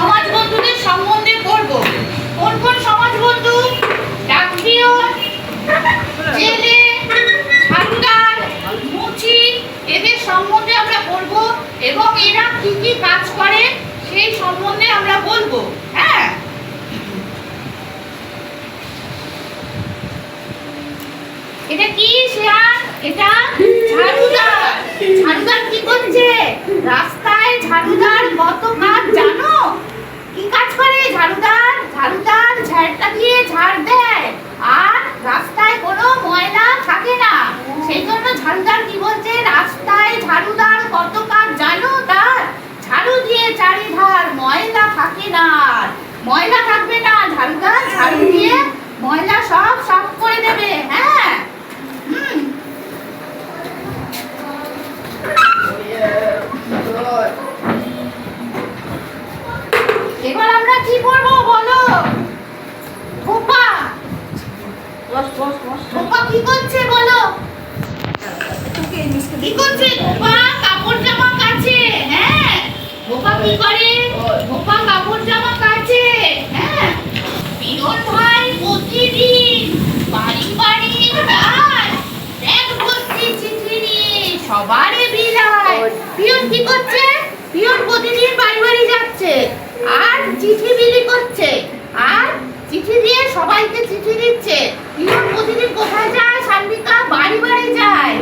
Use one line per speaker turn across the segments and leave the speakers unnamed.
সমাজ বন্ধুদের সম্বন্ধে পড়বো। কোন কোন সমাজ বন্ধু? ডাকপিয়ন, জেলে, হালদার, মুচি, এদের সম্বন্ধে আমরা পড়বো এবং এরা কি কি কাজ করে সেই সম্বন্ধে আমরা বলবো। হ্যাঁ, এটা কি শেয়ার? এটা ঝাড়ুদার। ঝাড়ুদার কি করছে? রাস্তায় ঝাড়ুদার কত কাজ জানো? কি কাজ করে ঝাড়ুদার? ঝাড়ুদার ঝাড়টা দিয়ে ঝাড় দেয় আর রাস্তায় কোনো ময়লা থাকে না। সেই জন্য ঝাড়ুদার কি বলছে? রাস্তায় ঝাড়ুদার কত কাজ জানো তার? ঝাড়ু দিয়ে চারিধার ময়লা থাকে না, ময়লা থাকবে না। ঝাড়ুদার ঝাড়ু দিয়ে ময়লা সব সাফ করে দেবে। হ্যাঁ, এবার আমরা কি করবো বলো? খোপা। খোপা কি করছে বলো? কি করছে? খোপা কাপড় জামা কাচে। হ্যাঁ, খোপা কি করে? খোপা কাপড় জামা কাচে। হ্যাঁ, পিয়ন ভাই প্রতিদিন বাড়ি বাড়ি যায়, ব্যাগ ভর্তি চিঠি নিয়ে সবারে বিলায়। পিয়ন কি করছে? পিয়ন প্রতিদিন বাড়ি বাড়ি যাচ্ছে আর চিঠি বিলি করছে আর চিঠি দিয়ে সবাইকে চিঠি দিচ্ছে। পিয়ন প্রতিদিন কোথায় যায় সান্বিকা? বাড়ি বাড়ি যায়।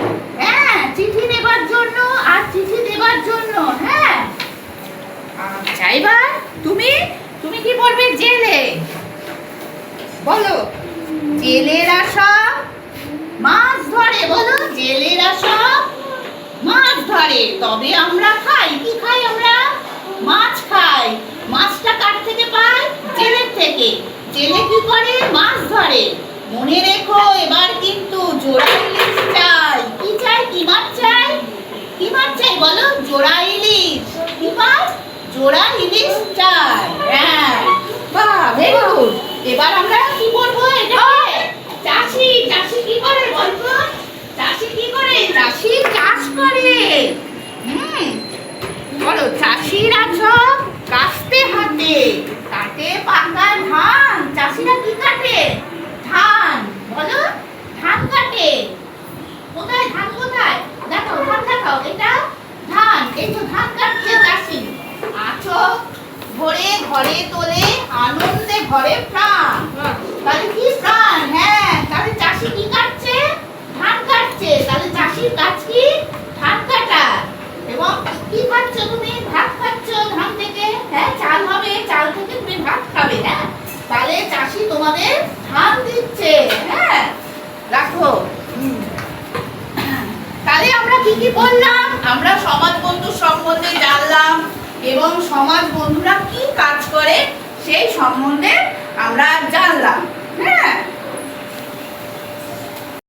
হ্যাঁ, চিঠি নেবার জন্য আর চিঠি দেবার জন্য। হ্যাঁ, আচ্ছা, এবার তুমি তুমি কি বলবে? জেলে। বলো, জেলেরা সব মাছ ধরে। বলো, জেলেরা সব মাছ ধরে, তবে আমরা খাই। কি খাই আমরা? মাছ খাই। মাছটা কার থেকে পাই? জেলের থেকে। জেলে কি করে? মাছ ধরে। মনে রেখো, এবার কিন্তু জোড়া ইলিশ চাই। কি চাই? কি মাছ চাই? কি মাছ চাই বলো? জোড়া ইলিশ। কি মাছ? জোড়া ইলিশ চাই। হ্যাঁ, বাহ, ভেরি গুড। এবার আমরা কি করবো? এটা চাষি। চাষি কি করে বলতো? চাষি কি করে? চাষি চাষ করে। বলো, চাষিরা সব কাস্তে হাতে কাটে পাকা ধান। চাষিরা কি কাটে? ধান। বলো, ধান কাটে। কোথায় ধান? কোথায়? দেখাও, ধান দেখাও। এটা ধান। এই তো ধান কাটছে চাষি। আছো ভরে ঘরে তোলে, আনন্দে ঘরে প্রাণ। তাহলে কি প্রাণ? হ্যাঁ, তাহলে চাষি কি কাটছে? ধান কাটছে। তাহলে চাষির কাজ কি? ধান কাটা। এবং কি খাচ্ছ তুমি? ভাত খাচ্ছ ধান থেকে। হ্যাঁ, চাল হবে, চাল থেকে তুমি ভাত খাবে। হ্যাঁ, তাহলে চাষি তোমাদের ধান দিচ্ছে। হ্যাঁ, রাখো। তাহলে আমরা কি কি বললাম? আমরা সমাজ বন্ধু সম্বন্ধে জানলাম এবং সমাজ বন্ধুরা কি কাজ করে সেই সম্বন্ধে আমরা জানলাম।